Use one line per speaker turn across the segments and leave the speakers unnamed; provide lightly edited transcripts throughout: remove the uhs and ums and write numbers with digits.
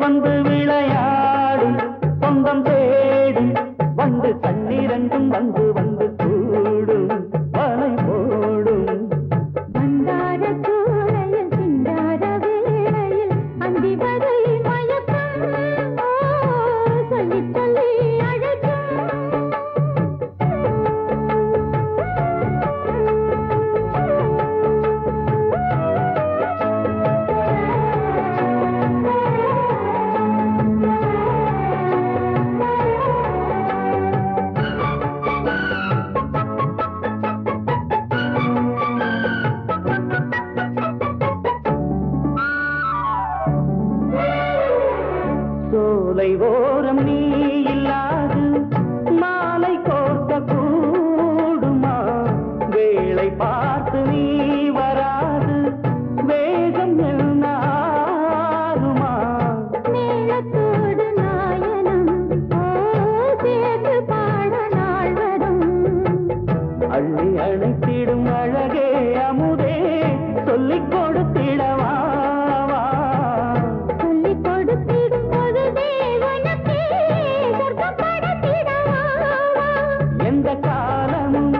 வந்து விளையாடும் சொந்தம் தேடும் வந்து கண்ணீரண்டும் வந்து வந்து கூடும் வலை போடும்
வந்தார சூளையில் சிந்தார வேளையில் அந்தி வரை மயக்கம் சொல்லி சொல்லி
சோலை ஓரம் நீ இல்லாது மாலை கோர்க்க கூடுமா வேளை பார்த்து நீ வராது வேகம் என்னாருமா
மேளத்தோடு நாயனம் சேர்ந்து பாட நாள் வரும்
அள்ளி அணைத்திடும் அழகே அமுதே சொல்லிக் கொடுத்திடவா
சொல்லிக் கொடுத்திடும் பொழுதே உனக்கே சொர்க்கம் படைத்திடவா
எந்த காலமும்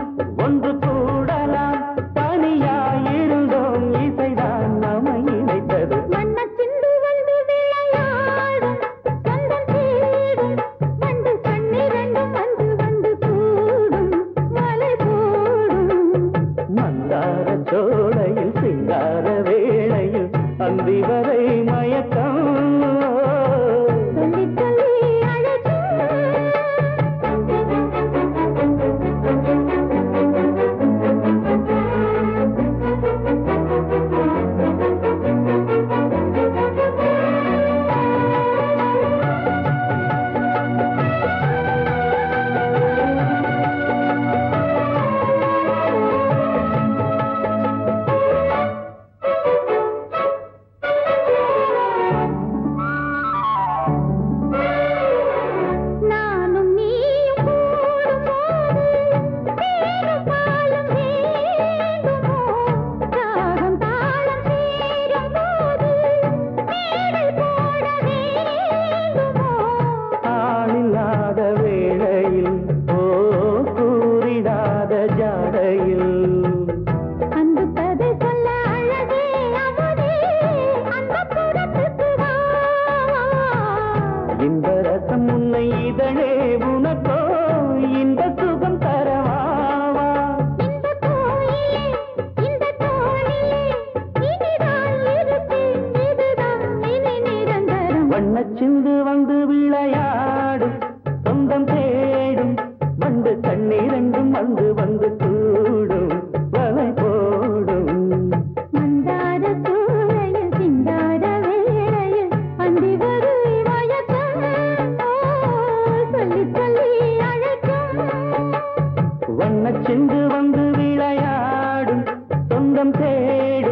ஒன்று கூடலாம் தனியாயிருந்தோம் இசைதான் நம்மை இணைத்தது
மண்ணச்சிந்து வந்து விளையாடும் சொந்தம் தேடும் வந்து கண்ணிரண்டும் வந்து வந்து கூடும் வலை போடும்
மந்தார சோலையில் சிங்கார வேளையில் அந்தி வரை மயக்கம்
சொல்லி சொல்லி நானும் நீயும் கூடும்போது தேனும் பாலும் வேண்டுமோ ராகம் தாளம் சேரும்போது மேடை போட வேண்டுமோ
ஆளில்லாத வேளையில் ஓ கூறிடாத ஜாடையில்
அன்பு கதை சொல்ல அழகே அமுதே அந்த புறத்துக்கு வா
இன்ப ரசம் உன்னை இதழே உனக்கோ இன்ப சுகம் தரவாவா
இந்த கோயிலே இந்த தோழிலே இனிதான் இருப்பேன் இதுதான் இனி நிரந்தரம்
வண்ணச்சிந்து வந்து விளையாடும் சொந்தம் தேடும் வந்து கண்ணீரண்டும் வந்து வந்து கூடும் வலை போடும்
மந்தார சூளையில் சிந்தார வேளையில் அந்தி வரை மயக்கம் சொல்லி சொல்லி அழைக்கும்
வண்ணச்சிந்து வந்து விளையாடும் சொந்தம் தேடும்